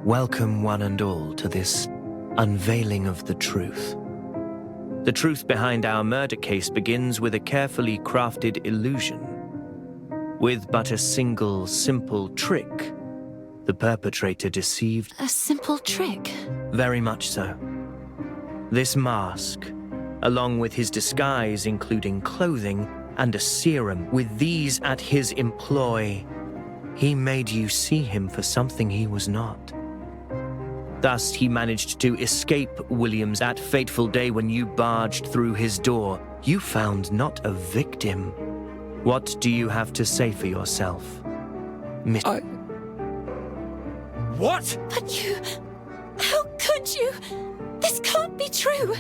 Welcome one and all to this unveiling of the truth. The truth behind our murder case begins with a carefully crafted illusion. With but a single simple trick, the perpetrator deceived... A simple trick? Very much so. This mask, along with his disguise including clothing and a serum, with these at his employ, he made you see him for something he was not. Thus, he managed to escape Williams that fateful day when you barged through his door. You found not a victim. What do you have to say for yourself, What? But you... How could you? This can't be true!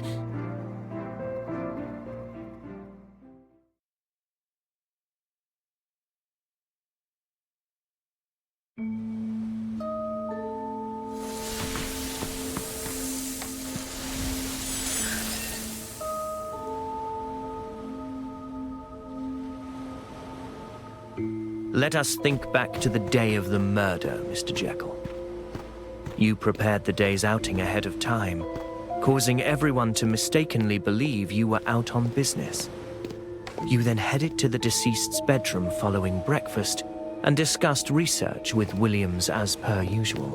Let us think back to the day of the murder, Mr. Jekyll. You prepared the day's outing ahead of time, causing everyone to mistakenly believe you were out on business. You then headed to the deceased's bedroom following breakfast and discussed research with Williams as per usual.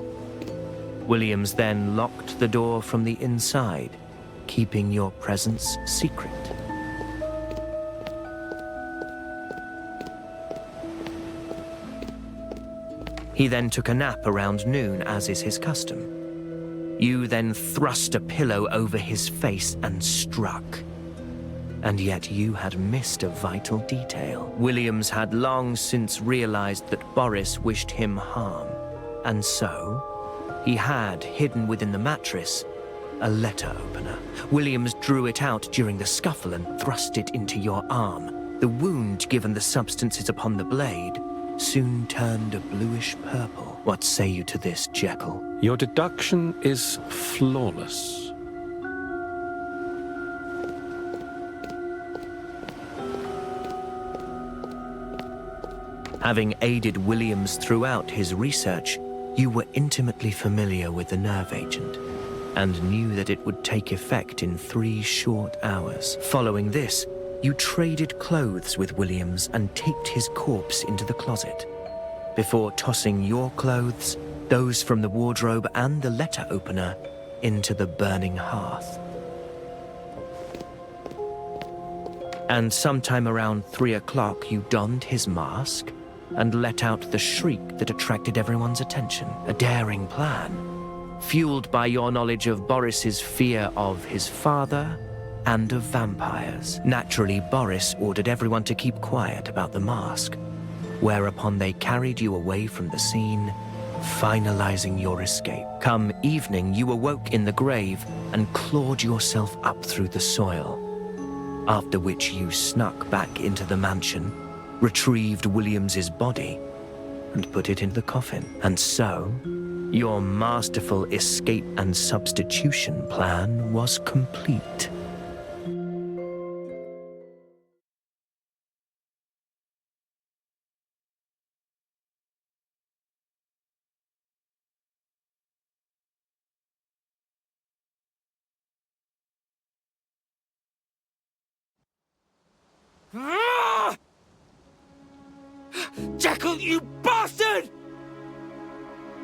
Williams then locked the door from the inside, keeping your presence secret. He then took a nap around noon, as is his custom. You then thrust a pillow over his face and struck. And yet you had missed a vital detail. Williams had long since realized that Boris wished him harm, and so he had hidden within the mattress a letter opener. Williams drew it out during the scuffle and thrust it into your arm. The wound, given the substances upon the blade, soon turned a bluish purple. What say you to this, Jekyll? Your deduction is flawless. Having aided Williams throughout his research, you were intimately familiar with the nerve agent and knew that it would take effect in 3 short hours. Following this, you traded clothes with Williams and taped his corpse into the closet, before tossing your clothes, those from the wardrobe and the letter opener, into the burning hearth. And sometime around 3 o'clock, you donned his mask and let out the shriek that attracted everyone's attention. A daring plan, fueled by your knowledge of Boris's fear of his father and of vampires. Naturally, Boris ordered everyone to keep quiet about the mask, whereupon they carried you away from the scene, finalizing your escape. Come evening, you awoke in the grave and clawed yourself up through the soil, after which you snuck back into the mansion, retrieved Williams's body, and put it in the coffin. And so, your masterful escape and substitution plan was complete. Jekyll, you bastard!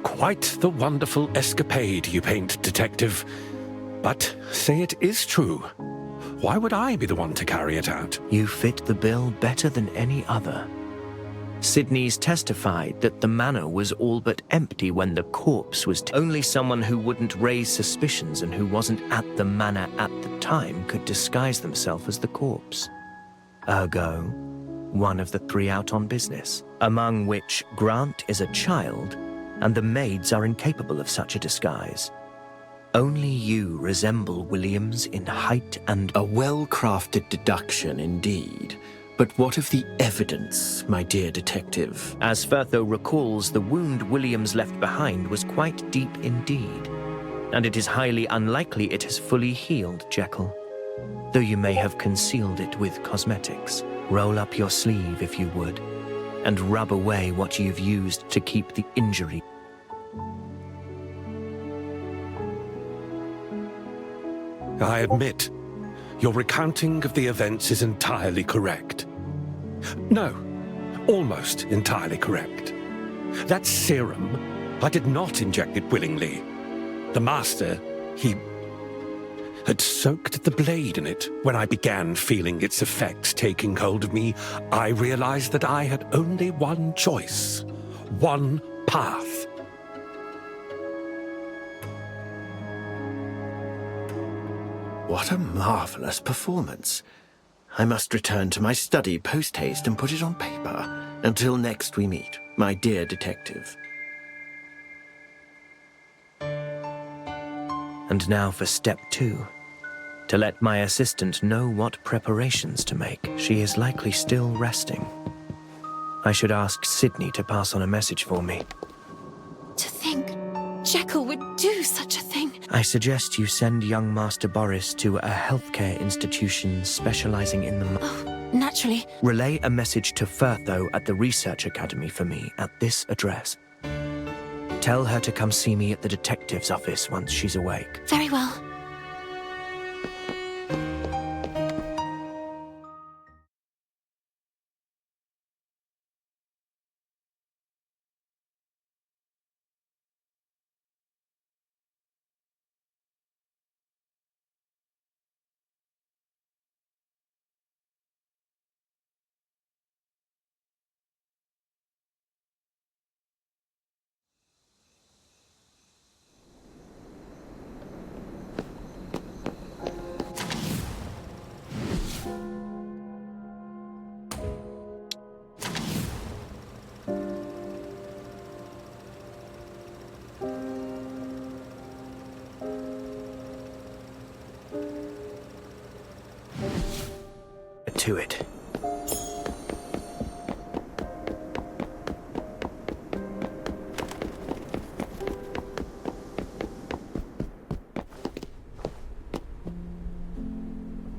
Quite the wonderful escapade you paint, Detective. But say it is true. Why would I be the one to carry it out? You fit the bill better than any other. Sidney's testified that the manor was all but empty when the corpse was only someone who wouldn't raise suspicions and who wasn't at the manor at the time could disguise themselves as the corpse. Ergo, one of the 3 out on business, among which Grant is a child, and the maids are incapable of such a disguise. Only you resemble Williams in height and... A well-crafted deduction indeed. But what of the evidence, my dear detective? As Firtho recalls, the wound Williams left behind was quite deep indeed, and it is highly unlikely it has fully healed, Jekyll, though you may have concealed it with cosmetics. Roll up your sleeve, if you would, and rub away what you've used to keep the injury. I admit, your recounting of the events is entirely correct. No, almost entirely correct. That serum, I did not inject it willingly. The Master, he had soaked the blade in it. When I began feeling its effects taking hold of me, I realized that I had only one choice, one path. What a marvelous performance. I must return to my study post-haste and put it on paper. Until next we meet, my dear detective. And now for step 2. To let my assistant know what preparations to make. She is likely still resting. I should ask Sydney to pass on a message for me. To think Jekyll would do such a thing. I suggest you send young Master Boris to a healthcare institution specializing in the... Oh, naturally. Relay a message to Firtho at the Research Academy for me at this address. Tell her to come see me at the detective's office once she's awake. Very well. To it.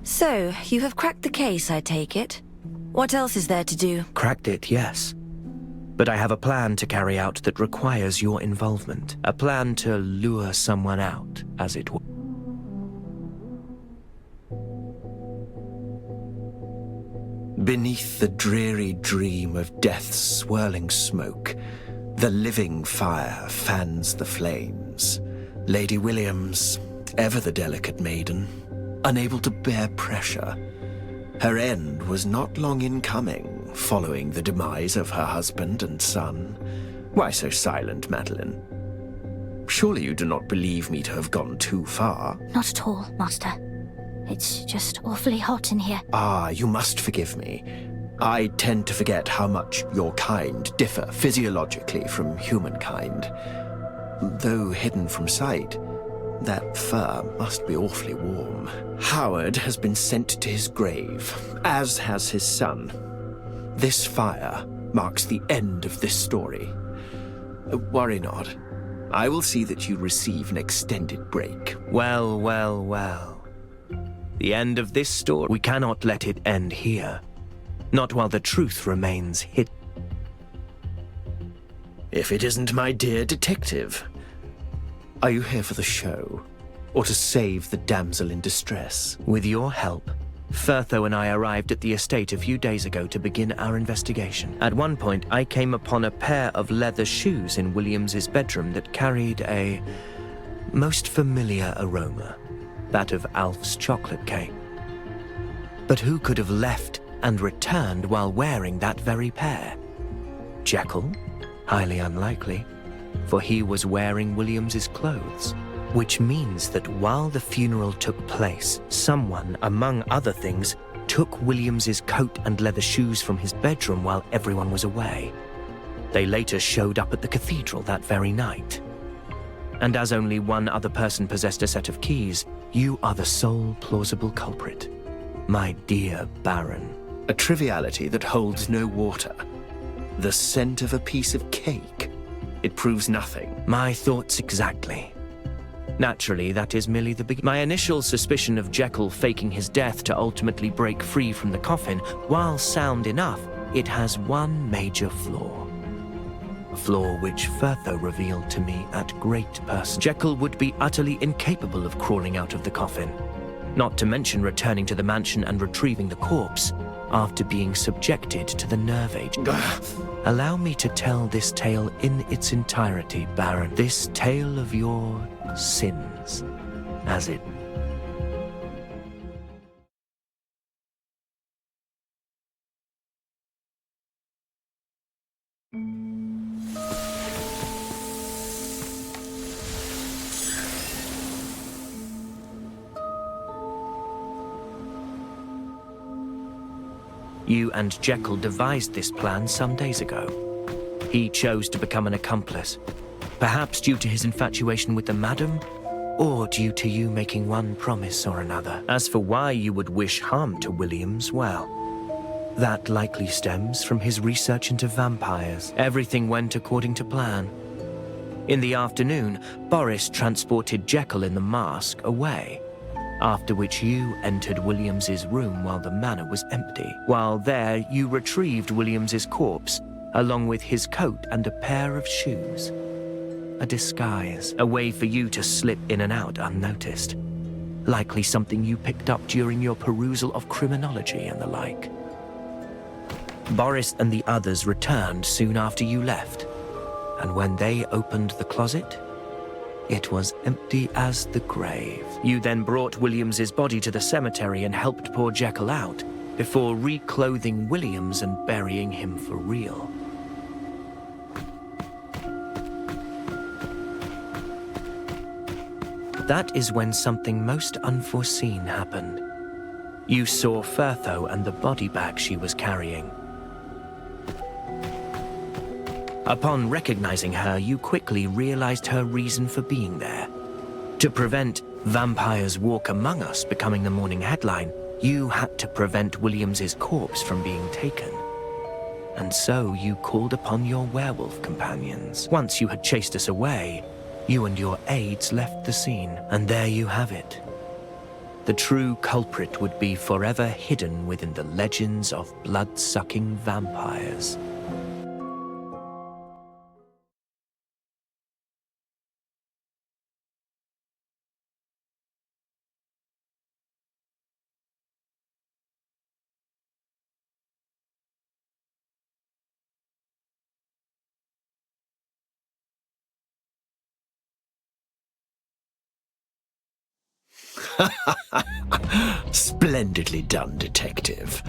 So, you have cracked the case, I take it? What else is there to do? Cracked it, yes. But I have a plan to carry out that requires your involvement. A plan to lure someone out, as it were. Beneath the dreary dream of death's swirling smoke, the living fire fans the flames. Lady Williams, ever the delicate maiden, unable to bear pressure. Her end was not long in coming, following the demise of her husband and son. Why so silent, Madeline? Surely you do not believe me to have gone too far? Not at all, Master. It's just awfully hot in here. Ah, you must forgive me. I tend to forget how much your kind differ physiologically from humankind. Though hidden from sight, that fur must be awfully warm. Howard has been sent to his grave, as has his son. This fire marks the end of this story. Worry not. I will see that you receive an extended break. Well, well, well. The end of this story. We cannot let it end here. Not while the truth remains hidden. If it isn't my dear detective. Are you here for the show? Or to save the damsel in distress? With your help, Firtho and I arrived at the estate a few days ago to begin our investigation. At one point, I came upon a pair of leather shoes in Williams's bedroom that carried a most familiar aroma. That of Alf's chocolate cake. But who could have left and returned while wearing that very pair? Jekyll? Highly unlikely, for he was wearing Williams's clothes. Which means that while the funeral took place, someone, among other things, took Williams's coat and leather shoes from his bedroom while everyone was away. They later showed up at the cathedral that very night. And as only one other person possessed a set of keys, you are the sole plausible culprit, my dear Baron. A triviality that holds no water. The scent of a piece of cake. It proves nothing. My thoughts exactly. Naturally, that is merely the beginning. My initial suspicion of Jekyll faking his death to ultimately break free from the coffin, while sound enough, it has one major flaw. A flaw which Firtho revealed to me at great person. Jekyll would be utterly incapable of crawling out of the coffin. not to mention returning to the mansion and retrieving the corpse after being subjected to the nerve agent. Allow me to tell this tale in its entirety, Baron. This tale of your sins, as it... You and Jekyll devised this plan some days ago. He chose to become an accomplice, perhaps due to his infatuation with the madam, or due to you making one promise or another. As for why you would wish harm to Williams, well, that likely stems from his research into vampires. Everything went according to plan. In the afternoon, Boris transported Jekyll in the mask away, after which you entered Williams's room while the manor was empty. While there, you retrieved Williams's corpse, along with his coat and a pair of shoes. A disguise, a way for you to slip in and out unnoticed. Likely something you picked up during your perusal of criminology and the like. Boris and the others returned soon after you left, and when they opened the closet, it was empty as the grave. You then brought Williams's body to the cemetery and helped poor Jekyll out, before reclothing Williams and burying him for real. That is when something most unforeseen happened. You saw Firtho and the body bag she was carrying. Upon recognizing her, you quickly realized her reason for being there. To prevent "Vampires Walk Among Us" becoming the morning headline, you had to prevent Williams's corpse from being taken. And so you called upon your werewolf companions. Once you had chased us away, you and your aides left the scene, and there you have it. The true culprit would be forever hidden within the legends of blood-sucking vampires. Splendidly done, detective.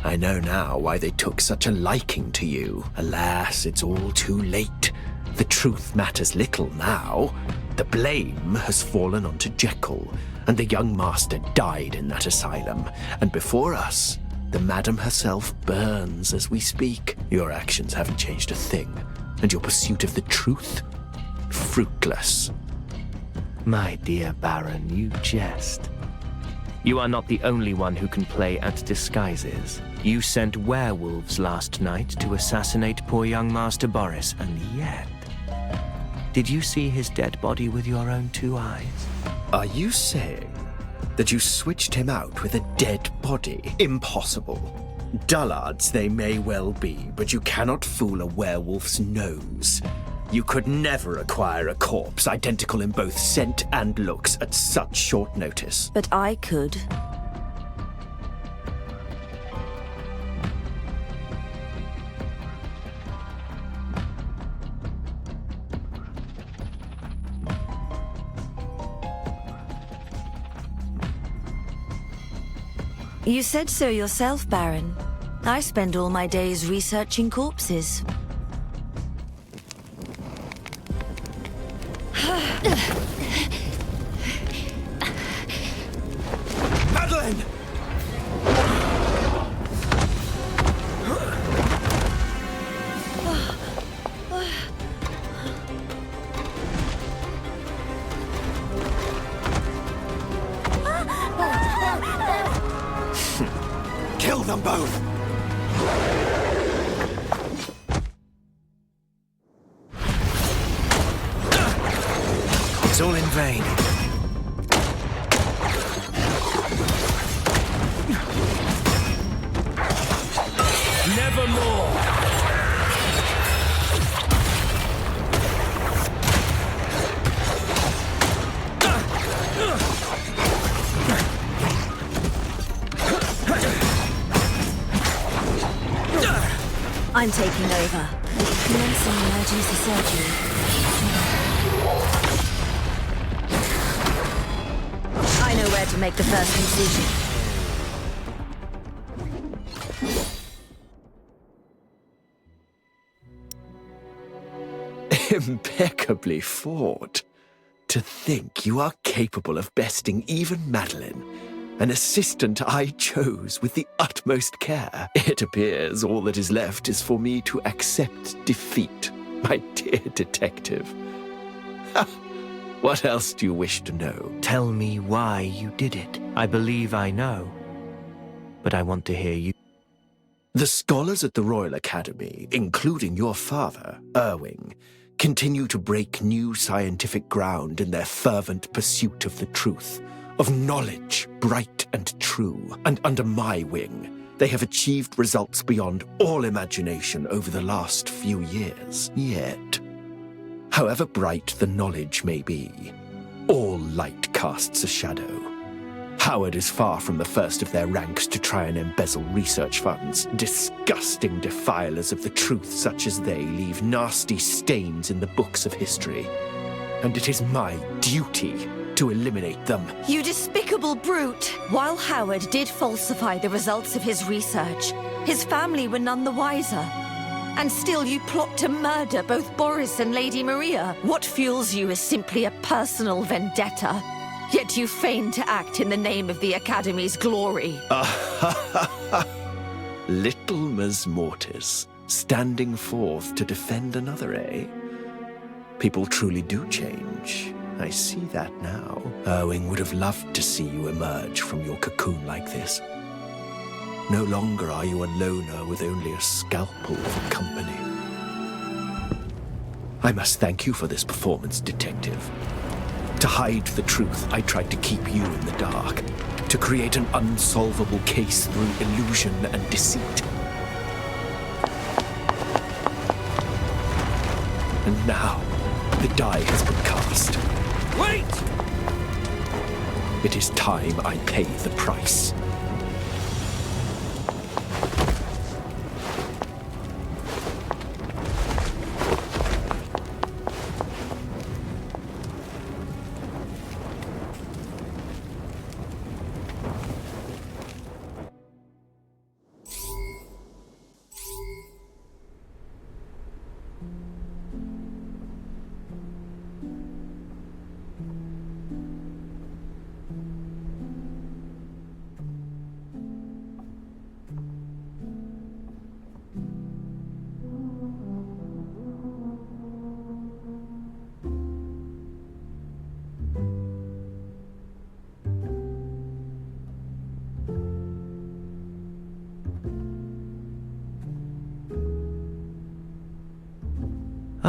I know now why they took such a liking to you. Alas, it's all too late. The truth matters little now. The blame has fallen onto Jekyll, and the young master died in that asylum. And before us, the madam herself burns as we speak. Your actions haven't changed a thing, and your pursuit of the truth, fruitless. My dear Baron, you jest. You are not the only one who can play at disguises. You sent werewolves last night to assassinate poor young Master Boris, and yet... Did you see his dead body with your own two eyes? Are you saying that you switched him out with a dead body? Impossible. Dullards they may well be, but you cannot fool a werewolf's nose. You could never acquire a corpse identical in both scent and looks at such short notice. But I could. You said so yourself, Baron. I spend all my days researching corpses. Madeline! Kill them both! It's all in vain. Nevermore! I'm taking over. Commencing emergency surgery. I know where to make the first incision. Impeccably fought. To think you are capable of besting even Madeline, an assistant I chose with the utmost care. It appears all that is left is for me to accept defeat, my dear detective. What else do you wish to know? Tell me why you did it. I believe I know, but I want to hear you. The scholars at the Royal Academy, including your father, Irving, continue to break new scientific ground in their fervent pursuit of the truth, of knowledge, bright and true. And under my wing, they have achieved results beyond all imagination over the last few years. Yet, however bright the knowledge may be, all light casts a shadow. Howard is far from the first of their ranks to try and embezzle research funds. Disgusting defilers of the truth such as they leave nasty stains in the books of history. And it is my duty to eliminate them. You despicable brute! While Howard did falsify the results of his research, his family were none the wiser. And still you plot to murder both Boris and Lady Maria. What fuels you is simply a personal vendetta. Yet you feign to act in the name of the Academy's glory. Little Ms. Mortis, standing forth to defend another, eh? People truly do change. I see that now. Irving would have loved to see you emerge from your cocoon like this. No longer are you a loner with only a scalpel for company. I must thank you for this performance, Detective. To hide the truth, I tried to keep you in the dark. To create an unsolvable case through illusion and deceit. And now, the die has been cast. Wait! It is time I pay the price.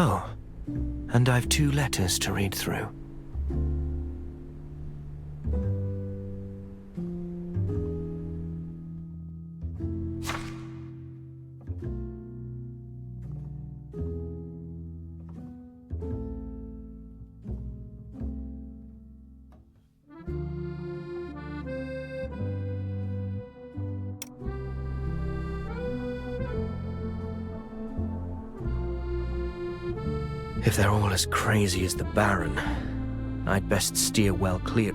Oh, and I've 2 letters to read through. If they're all as crazy as the Baron, I'd best steer well clear.